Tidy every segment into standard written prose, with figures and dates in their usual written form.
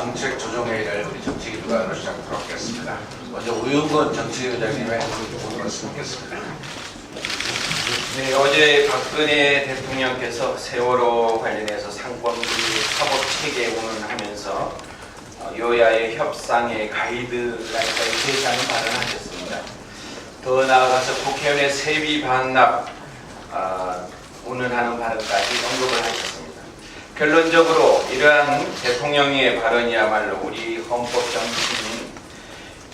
정책 조정회의를 우리 정책위원회로 시작하도록 하겠습니다. 먼저 우영건 정책위원장님의 모든 말씀 듣겠습니다. 네, 어제 박근혜 대통령께서 세월호 관련해서 상권주의 사법 체계 운운하면서 여야의 협상의 가이드라인까지 제시하는 발언을 하셨습니다. 더 나아가서 국회의원의 세비 반납 운운하는 발언까지 언급을 하셨습니다. 결론적으로 이러한 대통령의 발언이야말로 우리 헌법 정신인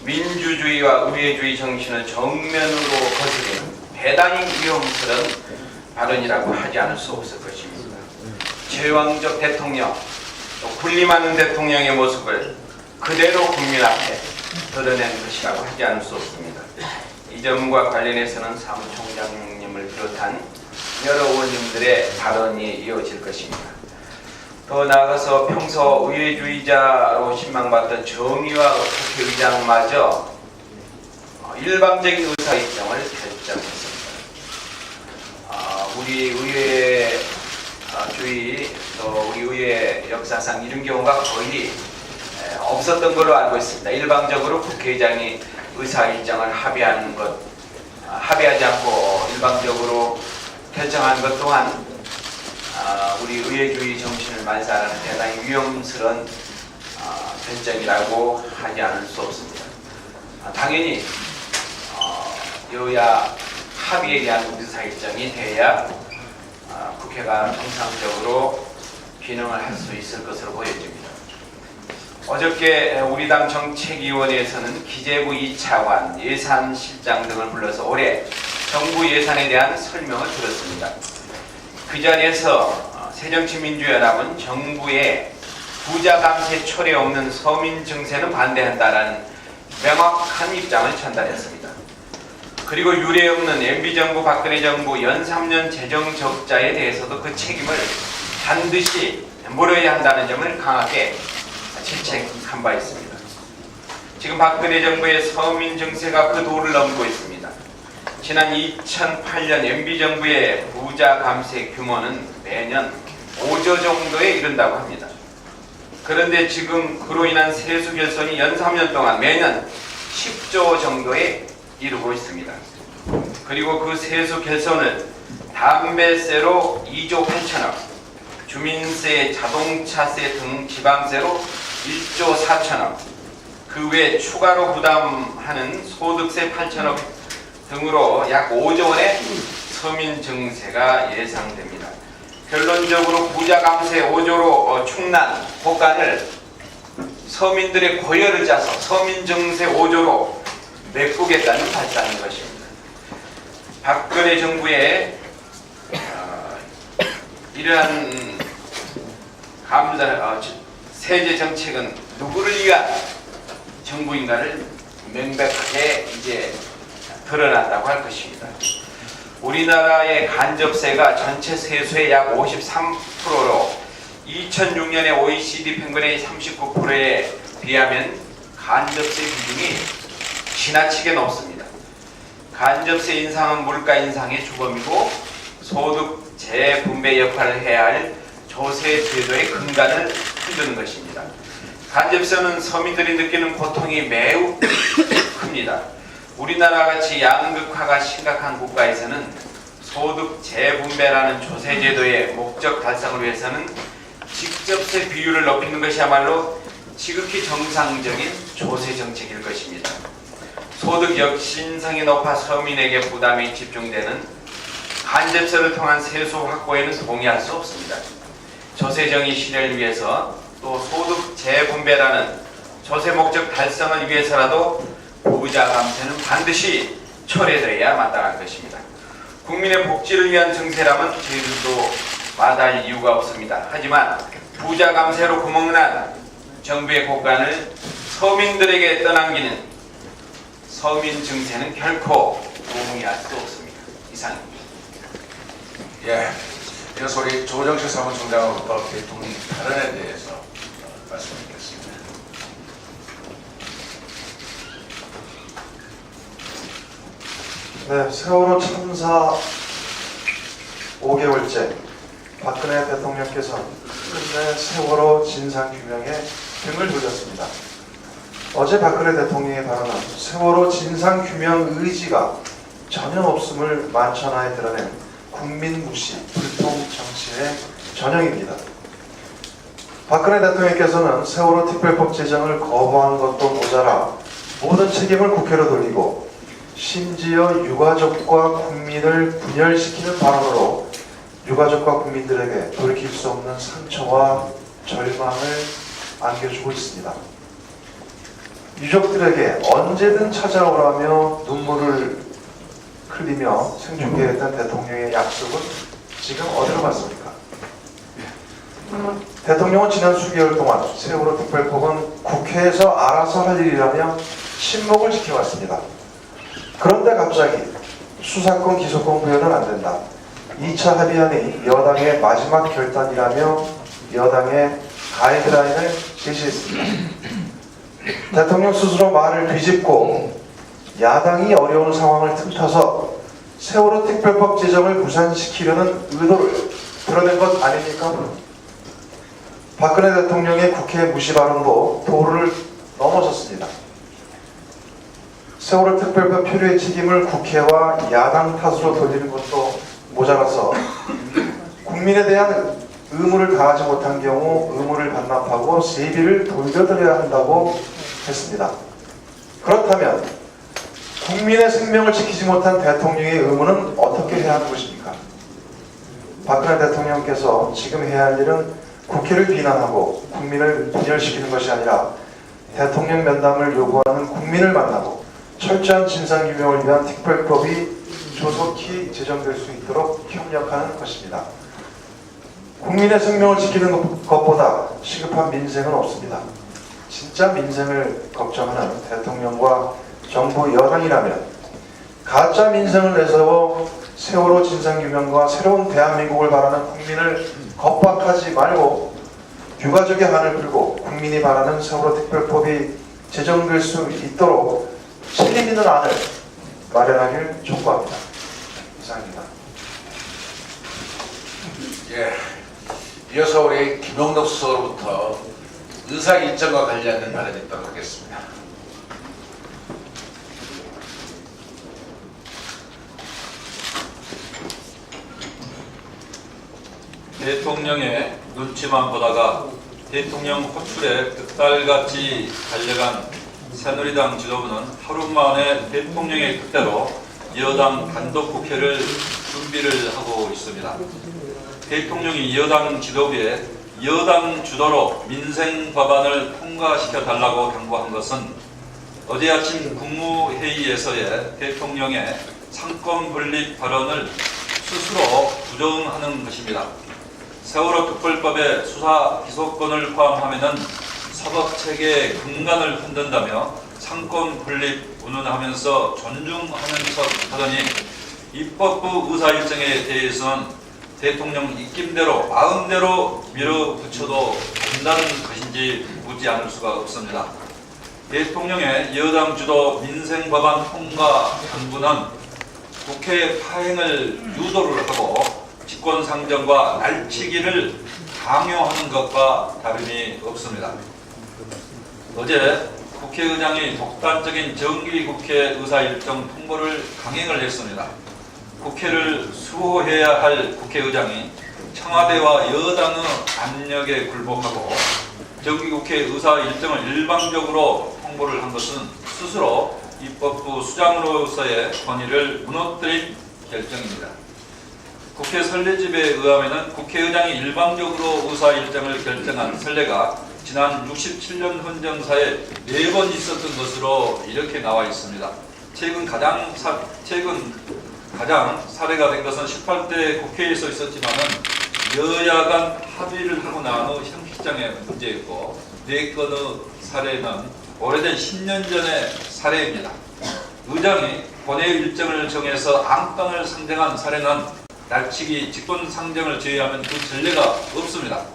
민주주의와 의회주의 정신을 정면으로 거스리는 대단히 위험스러운 발언이라고 하지 않을 수 없을 것입니다. 제왕적 대통령, 또 군림하는 대통령의 모습을 그대로 국민 앞에 드러낸 것이라고 하지 않을 수 없습니다. 이 점과 관련해서는 사무총장님을 비롯한 여러 의원님들의 발언이 이어질 것입니다. 더 나아가서 평소 의회주의자로 신망받던 정의와 국회의장마저 일방적인 의사일정을 결정했습니다. 우리 의회주의 또 우리 의회 역사상 이런 경우가 거의 없었던 걸로 알고 있습니다. 일방적으로 국회의장이 의사일정을 합의하지 않고 일방적으로 결정한 것 또한 우리 의회주의 정신을 말살하는 대단히 위험스러운 결정이라고 하지 않을 수 없습니다. 당연히 여야 합의에 대한 의사일정이 돼야 국회가 정상적으로 기능을 할 수 있을 것으로 보여집니다. 어저께 우리 당 정책위원회에서는 기재부 2차관, 예산실장 등을 불러서 올해 정부 예산에 대한 설명을 들었습니다. 그 자리에서 새정치민주연합은 정부의 부자 감세 초래 없는 서민 증세는 반대한다라는 명확한 입장을 전달했습니다. 그리고 유례 없는 MB정부 박근혜 정부 연 3년 재정 적자에 대해서도 그 책임을 반드시 물어야 한다는 점을 강하게 질책한 바 있습니다. 지금 박근혜 정부의 서민 증세가 그 도를 넘고 있습니다. 지난 2008년 MB정부의 부자 감세 규모는 매년 5조 정도에 이른다고 합니다. 그런데 지금 그로 인한 세수 결손이 연 3년 동안 매년 10조 정도에 이르고 있습니다. 그리고 그 세수 결손을 담배세로 2조 8천억, 주민세, 자동차세 등 지방세로 1조 4천억, 그 외 추가로 부담하는 소득세 8천억 등으로 약 5조 원의 서민 증세가 예상됩니다. 결론적으로 부자 감세 5조로 충난 국간을 서민들의 고열을 짜서 서민 증세 5조로 메꾸겠다는 발상인 것입니다. 박근혜 정부의 이러한 세제 정책은 누구를 위한 정부인가를 명백하게 이제 드러난다고 할 것입니다. 우리나라의 간접세가 전체 세수의 약 53%로 2006년에 OECD 평균의 39%에 비하면 간접세 비중이 지나치게 높습니다. 간접세 인상은 물가 인상의 주범이고 소득 재분배 역할을 해야 할 조세 제도의 근간을 흔드는 것입니다. 간접세는 서민들이 느끼는 고통이 매우 큽니다. 우리나라 같이 양극화가 심각한 국가에서는 소득 재분배라는 조세 제도의 목적 달성을 위해서는 직접세 비율을 높이는 것이야말로 지극히 정상적인 조세 정책일 것입니다. 소득 역신성이 높아 서민에게 부담이 집중되는 간접세를 통한 세수 확보에는 동의할 수 없습니다. 조세정의 실현을 위해서 또 소득 재분배라는 조세 목적 달성을 위해서라도 부자 감세는 반드시 철회되어야 마땅한 것입니다. 국민의 복지를 위한 정세라면 저희들도 마다할 이유가 없습니다. 하지만 부자 감세로 구멍난 정부의 곳간을 서민들에게 떠넘기는 서민 증세는 결코 동의할 수 없습니다. 이상입니다. 예, 그래서 우리 조정식 사무총장으로부터 대통령 발언에 대해서 말씀드리겠습니다. 네, 세월호 참사 5개월째 박근혜 대통령께서 끝내 세월호 진상규명에 등을 돌렸습니다. 어제 박근혜 대통령의 발언은 세월호 진상규명 의지가 전혀 없음을 만천하에 드러낸 국민 무시, 불통 정치의 전형입니다. 박근혜 대통령께서는 세월호 특별법 제정을 거부한 것도 모자라 모든 책임을 국회로 돌리고 심지어 유가족과 국민을 분열시키는 발언으로 유가족과 국민들에게 돌이킬 수 없는 상처와 절망을 안겨주고 있습니다. 유족들에게 언제든 찾아오라며 눈물을 흘리며 생중계했던 대통령의 약속은 지금 어디로 갔습니까? 대통령은 지난 수개월 동안 세월호 특별법은 국회에서 알아서 할 일이라며 침묵을 지켜왔습니다. 그런데 갑자기 수사권 기소권 부여는 안 된다. 2차 합의안이 여당의 마지막 결단이라며 여당의 가이드라인을 제시했습니다. 대통령 스스로 말을 뒤집고 야당이 어려운 상황을 틈타서 세월호 특별법 제정을 무산시키려는 의도를 드러낸 것 아닙니까? 박근혜 대통령의 국회 무시 발언도 도를 넘어섰습니다. 세월호 특별법 표류의 책임을 국회와 야당 탓으로 돌리는 것도 모자라서 국민에 대한 의무를 다하지 못한 경우 의무를 반납하고 세비를 돌려드려야 한다고 했습니다. 그렇다면 국민의 생명을 지키지 못한 대통령의 의무는 어떻게 해야 하는 것입니까? 박근혜 대통령께서 지금 해야 할 일은 국회를 비난하고 국민을 분열시키는 것이 아니라 대통령 면담을 요구하는 국민을 만나고 철저한 진상규명을 위한 특별법이 조속히 제정될 수 있도록 협력하는 것입니다. 국민의 생명을 지키는 것보다 시급한 민생은 없습니다. 진짜 민생을 걱정하는 대통령과 정부 여당이라면 가짜 민생을 내세워 세월호 진상규명과 새로운 대한민국을 바라는 국민을 겁박하지 말고 유가족의 한을 풀고 국민이 바라는 세월호 특별법이 제정될 수 있도록 책임 있는 안을 마련하길 촉구합니다. 이상입니다. 예, 이어서 우리 김용덕 수석으로부터 의사 일정과 관련된 발언이 있도록 하겠습니다. 대통령의 눈치만 보다가 대통령 호출에 득달같이 달려간 새누리당 지도부는 하루 만에 대통령의 뜻대로 여당 단독 국회를 준비를 하고 있습니다. 대통령이 여당 지도부에 여당 주도로 민생 법안을 통과시켜 달라고 당부한 것은 어제 아침 국무회의에서의 대통령의 상권 분립 발언을 스스로 부정하는 것입니다. 세월호 특별법의 수사 기소권을 포함하면은 사법체계의 근간을 흔든다며 상권 분립 운운하면서 존중하는 척 하더니 입법부 의사 일정에 대해서는 대통령 입김대로 마음대로 밀어붙여도 된다는 것인지 묻지 않을 수가 없습니다. 대통령의 여당 주도 민생 법안 통과 당부는 국회 파행을 유도를 하고 직권상정과 날치기를 강요하는 것과 다름이 없습니다. 어제 국회의장이 독단적인 정기국회 의사일정 통보를 강행을 했습니다. 국회를 수호해야 할 국회의장이 청와대와 여당의 압력에 굴복하고 정기국회 의사일정을 일방적으로 통보를 한 것은 스스로 입법부 수장으로서의 권위를 무너뜨린 결정입니다. 국회 선례집에 의하면 국회의장이 일방적으로 의사일정을 결정한 선례가 지난 67년 헌정사에 4번 있었던 것으로 이렇게 나와 있습니다. 최근 가장 사례가 된 것은 18대 국회에서 있었지만은 여야 간 합의를 하고 난 후 형식장의 문제였고 4건의 사례는 오래된 10년 전의 사례입니다. 의장이 본회 일정을 정해서 안건을 상정한 사례는 날치기 직권상정을 제외하면 그 전례가 없습니다.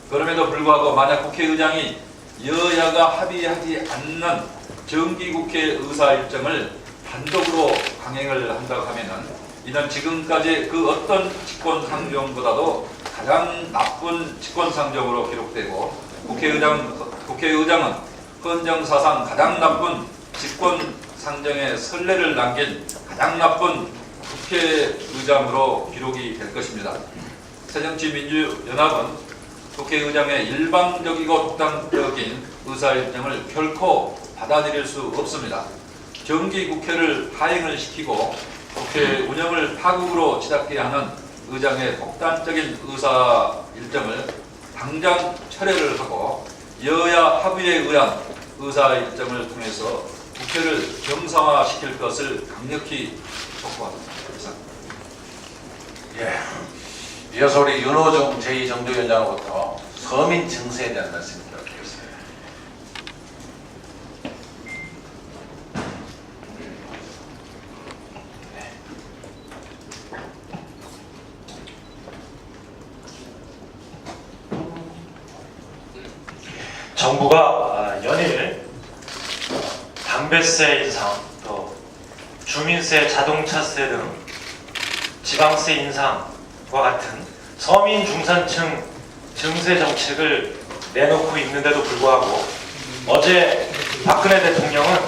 그럼에도 불구하고 만약 국회의장이 여야가 합의하지 않는 정기국회 의사일정을 단독으로 강행을 한다고 하면은 이는 지금까지 그 어떤 직권상정보다도 가장 나쁜 직권상정으로 기록되고 국회의장 국회의장은 헌정사상 가장 나쁜 집권 상정의 선례를 남긴 가장 나쁜 국회의장으로 기록이 될 것입니다. 새정치민주연합은 국회의장의 일방적이고 독단적인 의사일정을 결코 받아들일 수 없습니다. 정기국회를 하행을 시키고 국회 운영을 파국으로 치닫게 하는 의장의 독단적인 의사일정을 당장 철회를 하고 여야 합의에 의한 의사일정을 통해서 국회를 정상화시킬 것을 강력히 촉구합니다. 예. 이어서 우리 윤호중 제2정도위원장으로부터 서민 증세에 대한 말씀을 드리겠습니다. 정부가 연일 담배세 인상, 또 주민세, 자동차세 등 지방세 인상과 같은 서민 중산층 증세 정책을 내놓고 있는데도 불구하고 어제 박근혜 대통령은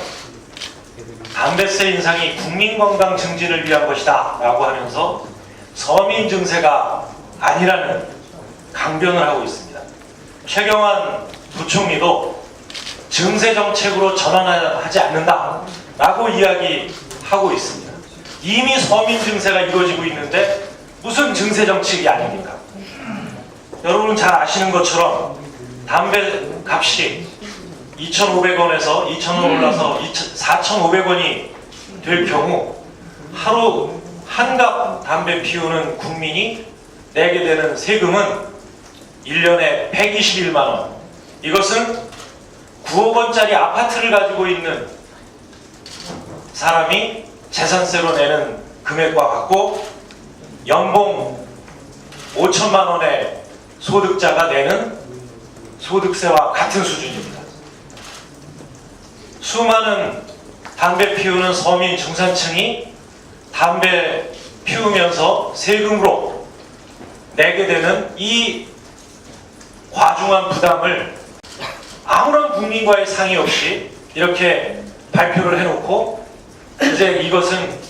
담배세 인상이 국민 건강 증진을 위한 것이다 라고 하면서 서민 증세가 아니라는 강변을 하고 있습니다. 최경환 부총리도 증세 정책으로 전환하지 않는다 라고 이야기하고 있습니다. 이미 서민 증세가 이루어지고 있는데 무슨 증세 정책이 아닙니까? 여러분 잘 아시는 것처럼 담배 값이 2,500원에서 2,000원 올라서 4,500원이 될 경우 하루 한갑 담배 피우는 국민이 내게 되는 세금은 1년에 121만 원. 이것은 9억 원짜리 아파트를 가지고 있는 사람이 재산세로 내는 금액과 같고 연봉 5천만 원의 소득자가 내는 소득세와 같은 수준입니다. 수많은 담배 피우는 서민 중산층이 담배 피우면서 세금으로 내게 되는 이 과중한 부담을 아무런 국민과의 상의 없이 이렇게 발표를 해놓고 이제 이것은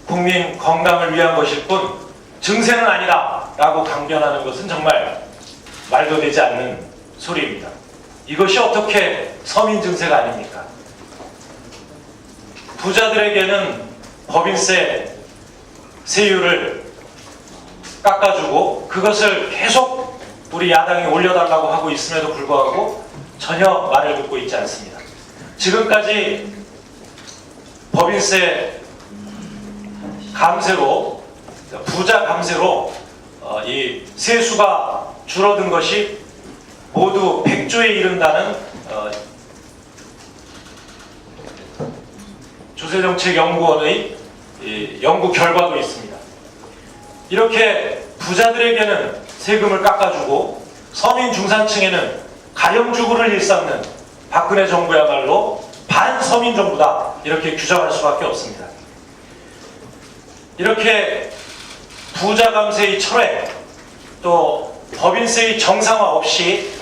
국민 건강을 위한 것일 뿐 증세는 아니다 라고 강변하는 것은 정말 말도 되지 않는 소리입니다. 이것이 어떻게 서민 증세가 아닙니까? 부자들에게는 법인세 세율을 깎아주고 그것을 계속 우리 야당이 올려달라고 하고 있음에도 불구하고 전혀 말을 듣고 있지 않습니다. 지금까지 법인세 감세로 부자 감세로 이 세수가 줄어든 것이 모두 100조에 이른다는 조세정책연구원의 연구 결과도 있습니다. 이렇게 부자들에게는 세금을 깎아주고 서민 중산층에는 가렴주구를 일삼는 박근혜 정부야말로 반서민 정부다 이렇게 규정할 수밖에 없습니다. 이렇게 부자 감세의 철회 또 법인세의 정상화 없이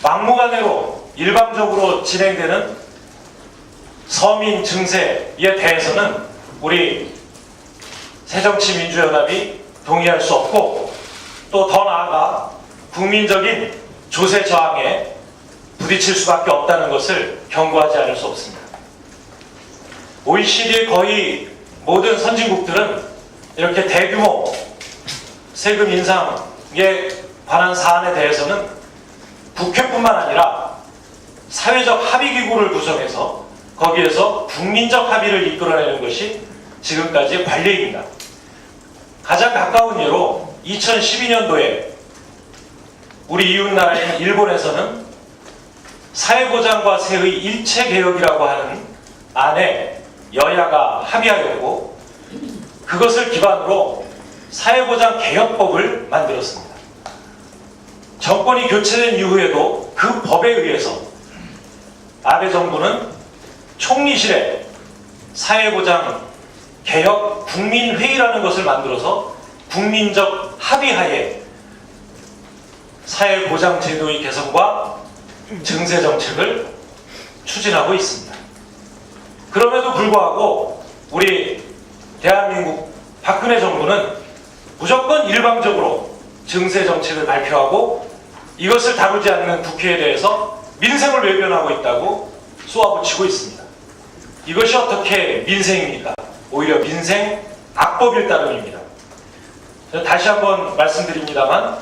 막무가내로 일방적으로 진행되는 서민 증세에 대해서는 우리 새정치민주연합이 동의할 수 없고 또 더 나아가 국민적인 조세 저항에 부딪힐 수밖에 없다는 것을 경고하지 않을 수 없습니다. OECD의 거의 모든 선진국들은 이렇게 대규모 세금 인상에 관한 사안에 대해서는 국회뿐만 아니라 사회적 합의기구를 구성해서 거기에서 국민적 합의를 이끌어내는 것이 지금까지의 관례입니다. 가장 가까운 예로 2012년도에 우리 이웃나라인 일본에서는 사회보장과 세의 일체개혁이라고 하는 안에 여야가 합의하였고 그것을 기반으로 사회보장 개혁법을 만들었습니다. 정권이 교체된 이후에도 그 법에 의해서 아베 정부는 총리실에 사회보장 개혁 국민회의라는 것을 만들어서 국민적 합의하에 사회보장 제도의 개선과 증세 정책을 추진하고 있습니다. 그럼에도 불구하고 우리 대한민국 박근혜 정부는 무조건 일방적으로 증세 정책을 발표하고 이것을 다루지 않는 국회에 대해서 민생을 외면하고 있다고 쏘아붙이고 있습니다. 이것이 어떻게 민생입니까? 오히려 민생 악법일 따름입니다. 저는 다시 한번 말씀드립니다만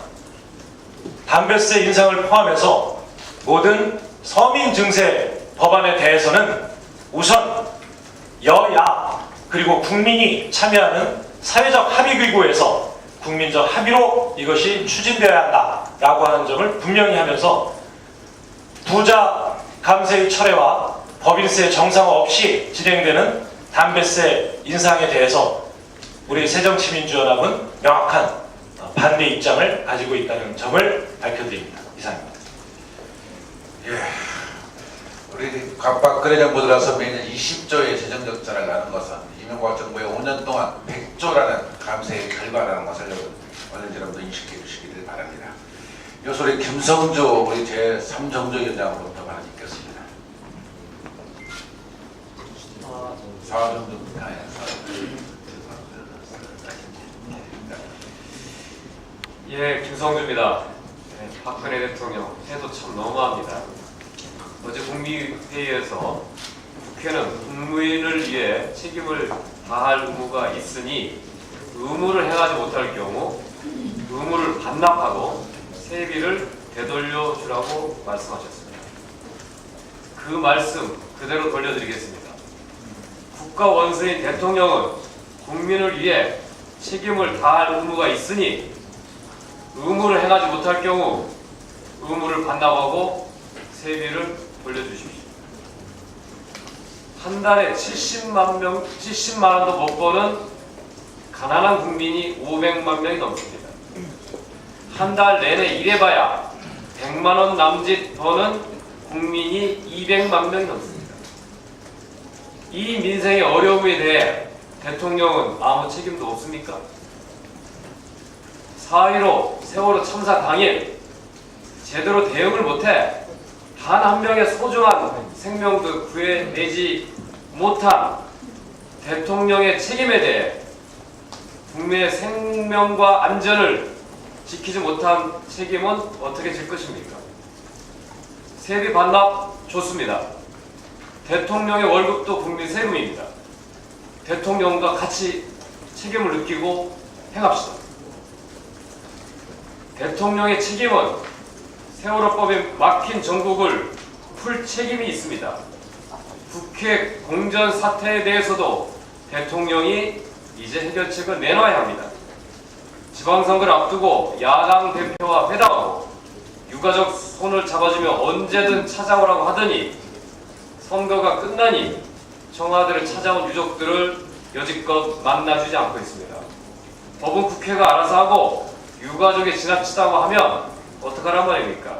담배세 인상을 포함해서 모든 서민 증세 법안에 대해서는 우선 여야 그리고 국민이 참여하는 사회적 합의기구에서 국민적 합의로 이것이 추진되어야 한다라고 하는 점을 분명히 하면서 부자 감세의 철회와 법인세 정상화 없이 진행되는 담배세 인상에 대해서 우리 새정치민주연합은 명확한 반대 입장을 가지고 있다는 점을 밝혀드립니다. 이상입니다. 예. 우리 박근혜 정부 들어서 매년 20조의 재정 적자를 나는 것은 이명박 정부의 5년 동안 100조라는 감세의 결과라는 것을 언론지 여러분도 인식해 주시기를 바랍니다. 이 소리 김성주 우리 제3정조위원장으로부터 발언 있겠습니다. 예, 김성주입니다. 네, 박근혜 대통령 해도 참 너무합니다. 어제 국무회의에서 국회는 국민을 위해 책임을 다할 의무가 있으니 의무를 행하지 못할 경우 의무를 반납하고 세비를 되돌려 주라고 말씀하셨습니다. 그 말씀 그대로 돌려드리겠습니다. 국가 원수인 대통령은 국민을 위해 책임을 다할 의무가 있으니 의무를 행하지 못할 경우 의무를 반납하고 세비를 돌려주십시오. 한 달에 70만 원도 못 버는 가난한 국민이 500만 명이 넘습니다. 한 달 내내 일해봐야 100만 원 남짓 버는 국민이 200만 명이 넘습니다. 이 민생의 어려움에 대해 대통령은 아무 책임도 없습니까? 4.15 세월호 참사 당일 제대로 대응을 못해 단 한 명의 소중한 생명도 구해내지 못한 대통령의 책임에 대해 국민의 생명과 안전을 지키지 못한 책임은 어떻게 질 것입니까? 세비 반납 좋습니다. 대통령의 월급도 국민 세금입니다. 대통령과 같이 책임을 느끼고 행합시다. 대통령의 책임은 세월호법에 막힌 전국을 풀 책임이 있습니다. 국회 공전 사태에 대해서도 대통령이 이제 해결책을 내놔야 합니다. 지방선거를 앞두고 야당 대표와 회담하고 유가족 손을 잡아주며 언제든 찾아오라고 하더니 선거가 끝나니 청와대를 찾아온 유족들을 여지껏 만나주지 않고 있습니다. 법은 국회가 알아서 하고 유가족이 지나치다고 하면 어떡하란 말입니까?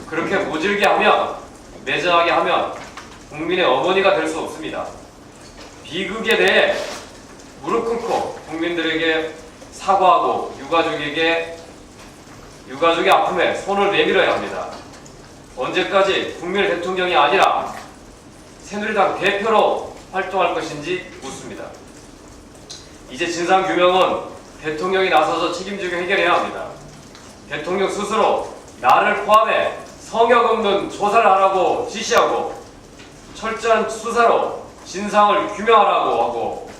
그렇게 모질게 하면, 매정하게 하면 국민의 어머니가 될 수 없습니다. 비극에 대해 무릎 꿇고 국민들에게 사과하고 유가족의 아픔에 손을 내밀어야 합니다. 언제까지 국민의 대통령이 아니라 새누리당 대표로 활동할 것인지 묻습니다. 이제 진상규명은 대통령이 나서서 책임지고 해결해야 합니다. 대통령 스스로 나를 포함해 성역 없는 조사를 하라고 지시하고 철저한 수사로 진상을 규명하라고 하고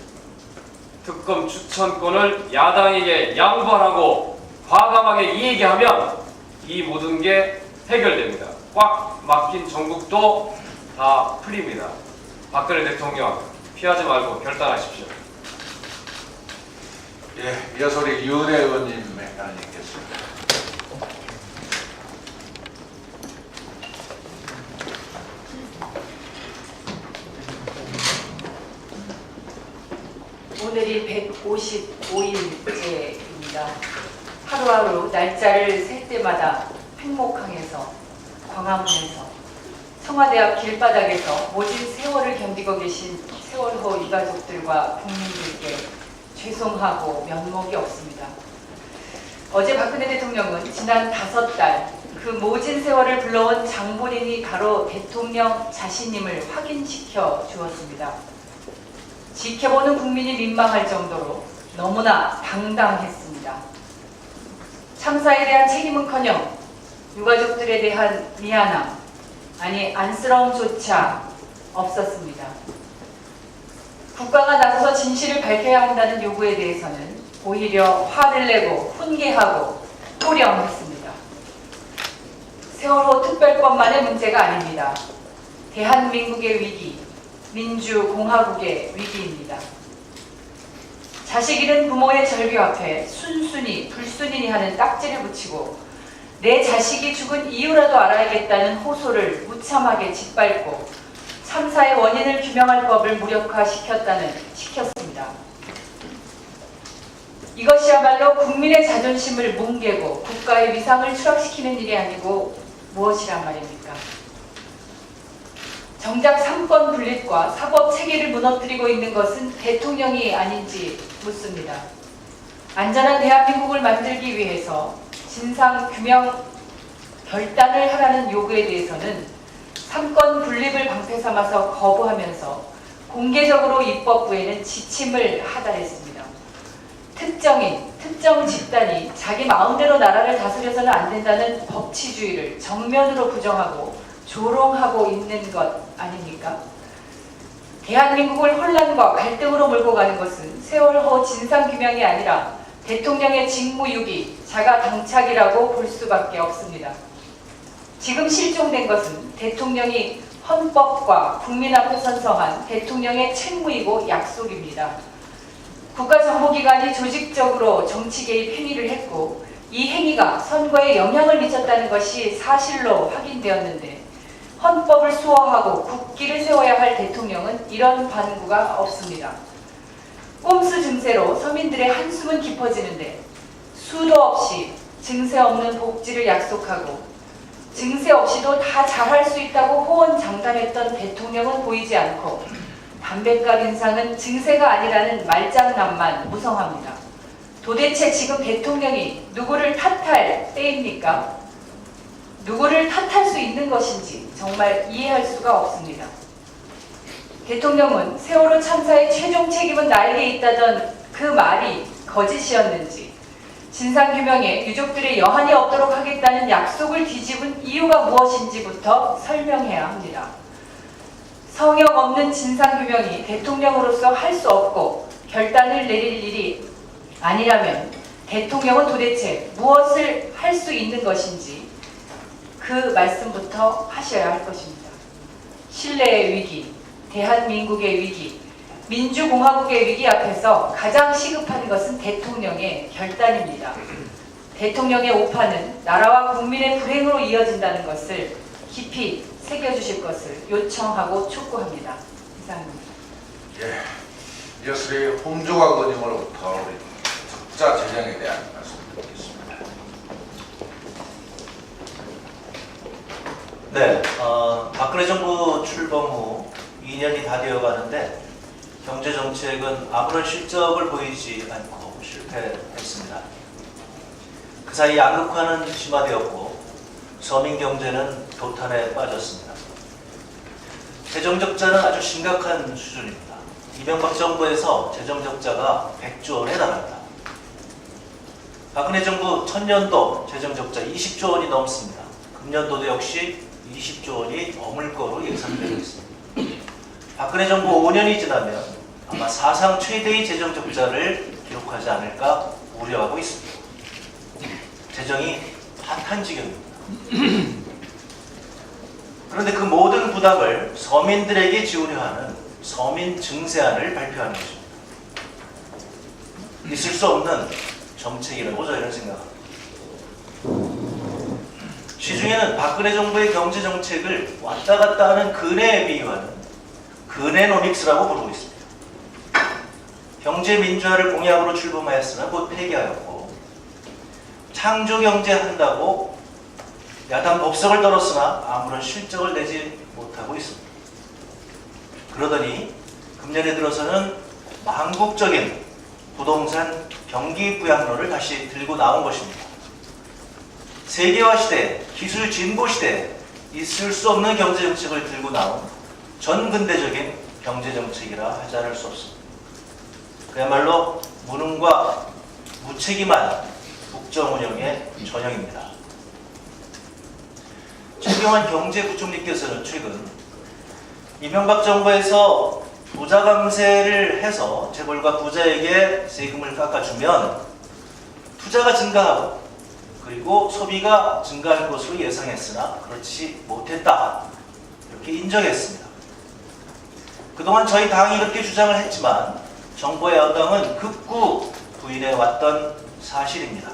특검 추천권을 야당에게 양보하라고 과감하게 이 얘기하면 이 모든 게 해결됩니다. 꽉 막힌 전국도 다 풀립니다. 박근혜 대통령 피하지 말고 결단하십시오. 예, 이어서 우리 윤혜 의원님의 발언 있겠습니다. 오늘이 155일째입니다. 하루하루 날짜를 셀 때마다 횡목항에서, 광화문에서, 청와대 앞 길바닥에서 모진 세월을 견디고 계신 세월호 유가족들과 국민들께 죄송하고 면목이 없습니다. 어제 박근혜 대통령은 지난 5달 그 그 모진 세월을 불러온 장본인이 바로 대통령 자신임을 확인시켜 주었습니다. 지켜보는 국민이 민망할 정도로 너무나 당당했습니다. 참사에 대한 책임은커녕 유가족들에 대한 미안함, 아니 안쓰러움조차 없었습니다. 국가가 나서서 진실을 밝혀야 한다는 요구에 대해서는 오히려 화를 내고 훈계하고 호령했습니다. 세월호 특별법만의 문제가 아닙니다. 대한민국의 위기, 민주공화국의 위기입니다. 자식 잃은 부모의 절규 앞에 순순히 불순이니 하는 딱지를 붙이고 내 자식이 죽은 이유라도 알아야겠다는 호소를 무참하게 짓밟고 참사의 원인을 규명할 법을 무력화시켰습니다. 이것이야말로 국민의 자존심을 뭉개고 국가의 위상을 추락시키는 일이 아니고 무엇이란 말입니까? 정작 삼권 분립과 사법 체계를 무너뜨리고 있는 것은 대통령이 아닌지 묻습니다. 안전한 대한민국을 만들기 위해서 진상 규명 결단을 하라는 요구에 대해서는 삼권 분립을 방패 삼아서 거부하면서 공개적으로 입법부에는 지침을 하달했습니다. 특정인, 특정 집단이 자기 마음대로 나라를 다스려서는 안 된다는 법치주의를 정면으로 부정하고 조롱하고 있는 것 아닙니까? 대한민국을 혼란과 갈등으로 몰고 가는 것은 세월호 진상규명이 아니라 대통령의 직무유기, 자가당착이라고 볼 수밖에 없습니다. 지금 실종된 것은 대통령이 헌법과 국민 앞에 선서한 대통령의 책무이고 약속입니다. 국가정보기관이 조직적으로 정치 개입 행위를 했고 이 행위가 선거에 영향을 미쳤다는 것이 사실로 확인되었는데 헌법을 수호하고 국기를 세워야 할 대통령은 이런 반구가 없습니다. 꼼수 증세로 서민들의 한숨은 깊어지는데 수도 없이 증세 없는 복지를 약속하고 증세 없이도 다 잘할 수 있다고 호언장담했던 대통령은 보이지 않고 담뱃값 인상은 증세가 아니라는 말장난만 무성합니다. 도대체 지금 대통령이 누구를 탓할 때입니까? 누구를 탓할 수 있는 것인지 정말 이해할 수가 없습니다. 대통령은 세월호 참사의 최종 책임은 나에게 있다던 그 말이 거짓이었는지 진상규명에 유족들의 여한이 없도록 하겠다는 약속을 뒤집은 이유가 무엇인지부터 설명해야 합니다. 성역 없는 진상규명이 대통령으로서 할 수 없고 결단을 내릴 일이 아니라면 대통령은 도대체 무엇을 할 수 있는 것인지 그 말씀부터 하셔야 할 것입니다. 신뢰의 위기, 대한민국의 위기, 민주공화국의 위기 앞에서 가장 시급한 것은 대통령의 결단입니다. 대통령의 오판은 나라와 국민의 불행으로 이어진다는 것을 깊이 새겨주실 것을 요청하고 촉구합니다. 이상입니다. 예, 이어서 홍조각 의원님으로부터 우리 적자 재정에 대한 말씀 드리겠습니다. 네, 박근혜 정부 출범 후 2년이 다 되어가는데 경제정책은 아무런 실적을 보이지 않고 실패했습니다. 그 사이 양극화는 심화되었고 서민 경제는 도탄에 빠졌습니다. 재정적자는 아주 심각한 수준입니다. 이명박 정부에서 재정적자가 100조 원에 달합니다. 박근혜 정부 첫년도 재정적자 20조 원이 넘습니다. 금년도도 역시 20조 원이 넘을 거로 예상되고 있습니다. 박근혜 정부 5년이 지나면 아마 사상 최대의 재정적자를 기록하지 않을까 우려하고 있습니다. 재정이 파탄 지경입니다. 그런데 그 모든 부담을 서민들에게 지우려 하는 서민 증세안을 발표하는 것입니다. 있을 수 없는 정책이라고 저희는 생각합니다. 시중에는 박근혜 정부의 경제 정책을 왔다 갔다 하는 근해에 비유하는 근해노믹스라고 부르고 있습니다. 경제 민주화를 공약으로 출범하였으나 곧 폐기하였고 창조 경제 한다고 야당 법석을 떨었으나 아무런 실적을 내지 못하고 있습니다. 그러더니 금년에 들어서는 망국적인 부동산 경기 부양론을 다시 들고 나온 것입니다. 세계화 시대, 기술 진보 시대에 있을 수 없는 경제정책을 들고 나온 전근대적인 경제정책이라 하지 않을 수 없습니다. 그야말로 무능과 무책임한 국정운영의 전형입니다. 최경환 경제부총리께서는 최근 이명박 정부에서 부자 감세를 해서 재벌과 부자에게 세금을 깎아주면 투자가 증가하고 그리고 소비가 증가할 것으로 예상했으나 그렇지 못했다, 이렇게 인정했습니다. 그동안 저희 당이 그렇게 주장을 했지만 정부와 여당은 극구 부인해왔던 사실입니다.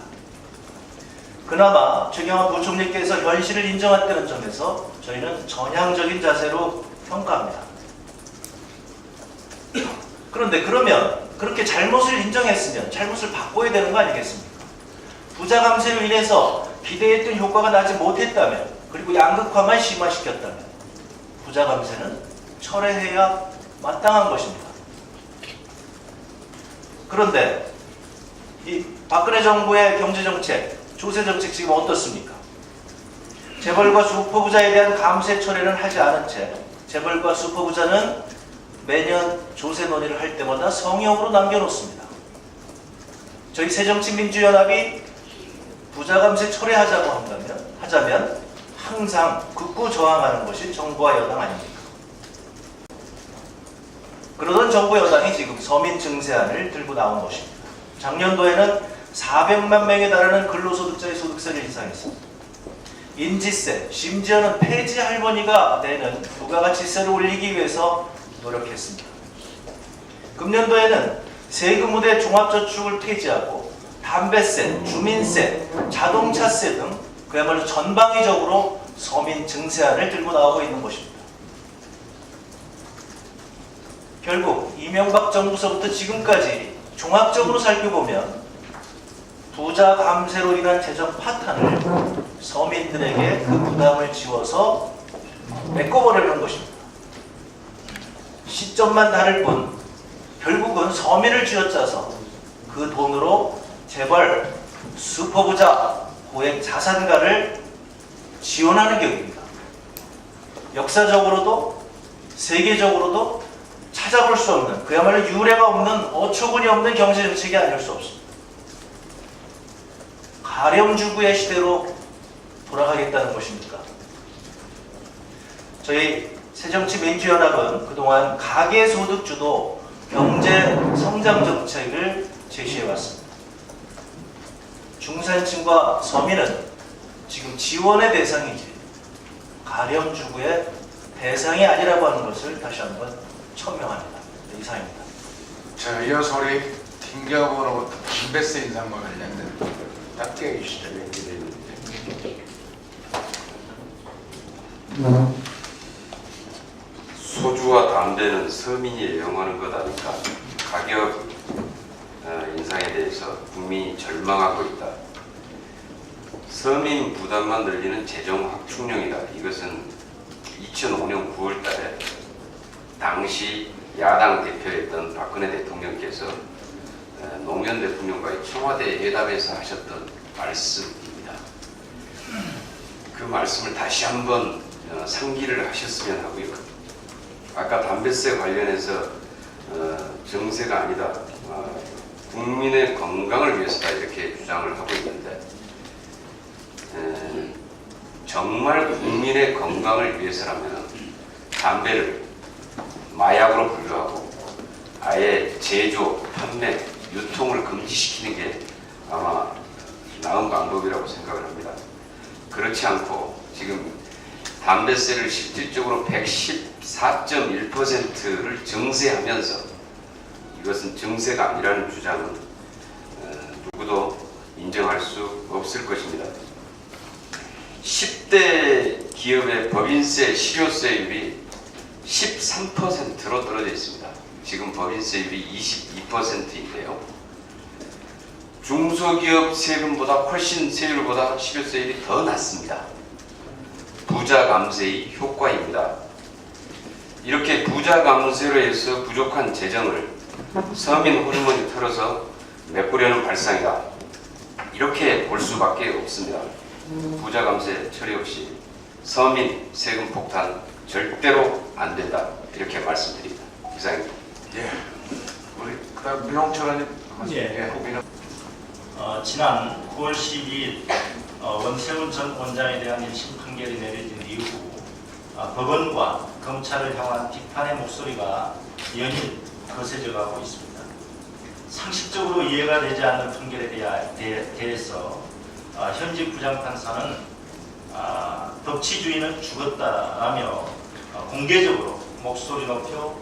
그나마 최경환 부총리께서 현실을 인정했다는 점에서 저희는 전향적인 자세로 평가합니다. 그런데 그러면 그렇게 잘못을 인정했으면 잘못을 바꿔야 되는 거 아니겠습니까? 부자 감세로 인해서 기대했던 효과가 나지 못했다면, 그리고 양극화만 심화시켰다면 부자 감세는 철회해야 마땅한 것입니다. 그런데 이 박근혜 정부의 경제정책, 조세정책 지금 어떻습니까? 재벌과 슈퍼부자에 대한 감세 철회는 하지 않은 채 재벌과 슈퍼부자는 매년 조세 논의를 할 때마다 성역으로 남겨놓습니다. 저희 새정치민주연합이 부자 감세 철회하자고 하자면 항상 극구 저항하는 것이 정부와 여당 아닙니까? 그러던 정부 여당이 지금 서민 증세안을 들고 나온 것입니다. 작년도에는 400만 명에 달하는 근로소득자의 소득세를 인상했습니다. 인지세, 심지어는 폐지 할머니가 내는 부가가치세를 올리기 위해서 노력했습니다. 금년도에는 세금무대 종합저축을 폐지하고 담배세, 주민세, 자동차세 등 그야말로 전방위적으로 서민 증세안을 들고 나오고 있는 것입니다. 결국 이명박 정부서부터 지금까지 종합적으로 살펴보면 부자 감세로 인한 재정 파탄을 서민들에게 그 부담을 지워서 메꿔버리는 것입니다. 시점만 다를 뿐 결국은 서민을 쥐어짜서 그 돈으로 재벌, 슈퍼부자, 고액 자산가를 지원하는 격입니다. 역사적으로도 세계적으로도 찾아볼 수 없는, 그야말로 유례가 없는, 어처구니 없는 경제정책이 아닐 수 없습니다. 가렴주구의 시대로 돌아가겠다는 것입니까? 저희 새정치민주연합은 그동안 가계소득주도 경제성장정책을 제시해왔습니다. 중산층과 서민은 지금 지원의 대상이지 가렴주구의 대상이 아니라고 하는 것을 다시 한번 천명합니다. 네, 이상입니다. 자, 이어서 우리 김경호 후보로부터 담배세 인상과 관련된 짧게 해주시죠. 소주와 담배는 서민이 애용하는 것 아닌가. 가격 인상에 대해서 국민이 절망하고 있다. 서민 부담만 늘리는 재정 확충령이다. 이것은 2005년 9월 달에 당시 야당 대표였던 박근혜 대통령께서 노무현 대통령과의 청와대 회담에서 하셨던 말씀입니다. 그 말씀을 다시 한번 상기를 하셨으면 하고요. 아까 담배세 관련해서 정세가 아니다, 국민의 건강을 위해서다 이렇게 주장을 하고 있는데, 정말 국민의 건강을 위해서라면 담배를 마약으로 분류하고 아예 제조, 판매, 유통을 금지시키는 게 아마 나은 방법이라고 생각을 합니다. 그렇지 않고 지금 담배세를 실질적으로 114.1%를 증세하면서 이것은 증세가 아니라는 주장은 누구도 인정할 수 없을 것입니다. 10대 기업의 법인세, 실효세율이 13%로 떨어져 있습니다. 지금 법인세율이 22%인데요. 중소기업 세금보다 훨씬 세율보다 실효세율이 더 낮습니다. 부자 감세의 효과입니다. 이렇게 부자 감세로 해서 부족한 재정을 서민 호르몬이 털어서 메꾸려는 발상이다. 이렇게 볼 수밖에 없습니다. 부자 감세 처리 없이 서민 세금 폭탄 절대로 안 된다 이렇게 말씀드립니다. 이상입니다. 예. 우리 그다음 민홍철 의원님. 예. 민홍. 지난 9월 12일 원세훈 전 원장에 대한 1심 판결이 내려진 이후 법원과 검찰을 향한 비판의 목소리가 연일 거세져가고 있습니다. 상식적으로 이해가 되지 않는 판결에 대해서 현직 부장판사는 법치주의는 죽었다라며 공개적으로 목소리 높여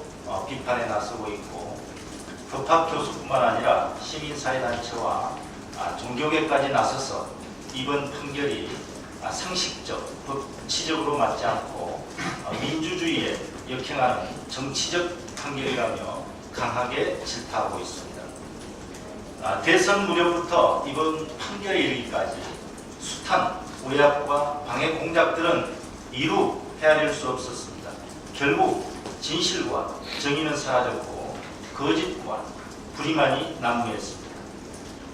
비판에 나서고 있고, 법학 교수뿐만 아니라 시민사회단체와 종교계까지 나서서 이번 판결이 상식적, 법치적으로 맞지 않고 민주주의에 역행하는 정치적 판결이라며 강하게 질타하고 있습니다. 대선 무렵부터 이번 판결에 이르기까지 숱한 오해와 방해 공작들은 이루 헤아릴 수 없었습니다. 결국 진실과 정의는 사라졌고 거짓과 불의만이 난무했습니다.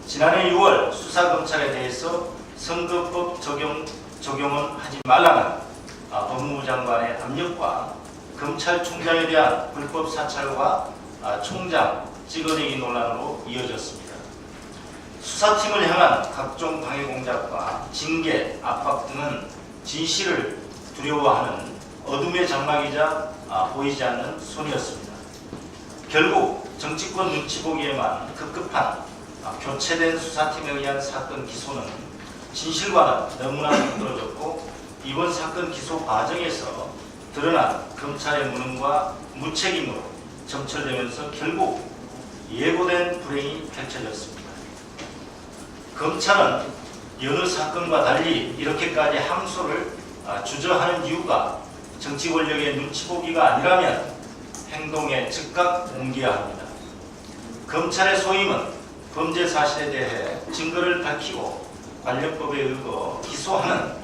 지난해 6월 수사검찰에 대해서 선거법 적용은 하지 말라는 법무부 장관의 압력과 검찰총장에 대한 불법 사찰과 총장 찍어내기 논란으로 이어졌습니다. 수사팀을 향한 각종 방해 공작과 징계, 압박 등은 진실을 두려워하는 어둠의 장막이자 보이지 않는 손이었습니다. 결국 정치권 눈치 보기에만 급급한 교체된 수사팀에 의한 사건 기소는 진실과는 너무나 동떨어졌고, 이번 사건 기소 과정에서 드러난 검찰의 무능과 무책임으로 점철되면서 결국 예고된 불행이 펼쳐졌습니다. 검찰은 여느 사건과 달리 이렇게까지 항소를 주저하는 이유가 정치 권력의 눈치 보기가 아니라면 행동에 즉각 옮겨야 합니다. 검찰의 소임은 범죄 사실에 대해 증거를 밝히고 관련법에 의거 기소하는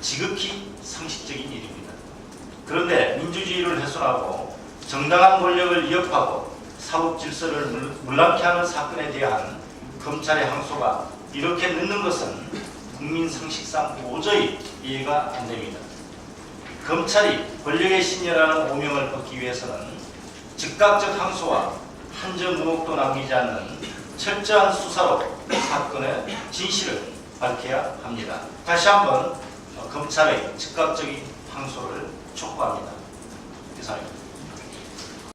지극히 상식적인 일입니다. 그런데 민주주의를 훼손하고 정당한 권력을 위협하고 사법 질서를 물랑케 하는 사건에 대한 검찰의 항소가 이렇게 늦는 것은 국민 상식상 도저히 이해가 안 됩니다. 검찰이 권력의 신여라는 오명을 벗기 위해서는 즉각적 항소와 한 점 의혹도 남기지 않는 철저한 수사로 사건의 진실을 밝혀야 합니다. 다시 한번 검찰의 즉각적인 항소를 촉구합니다. 이상입니다.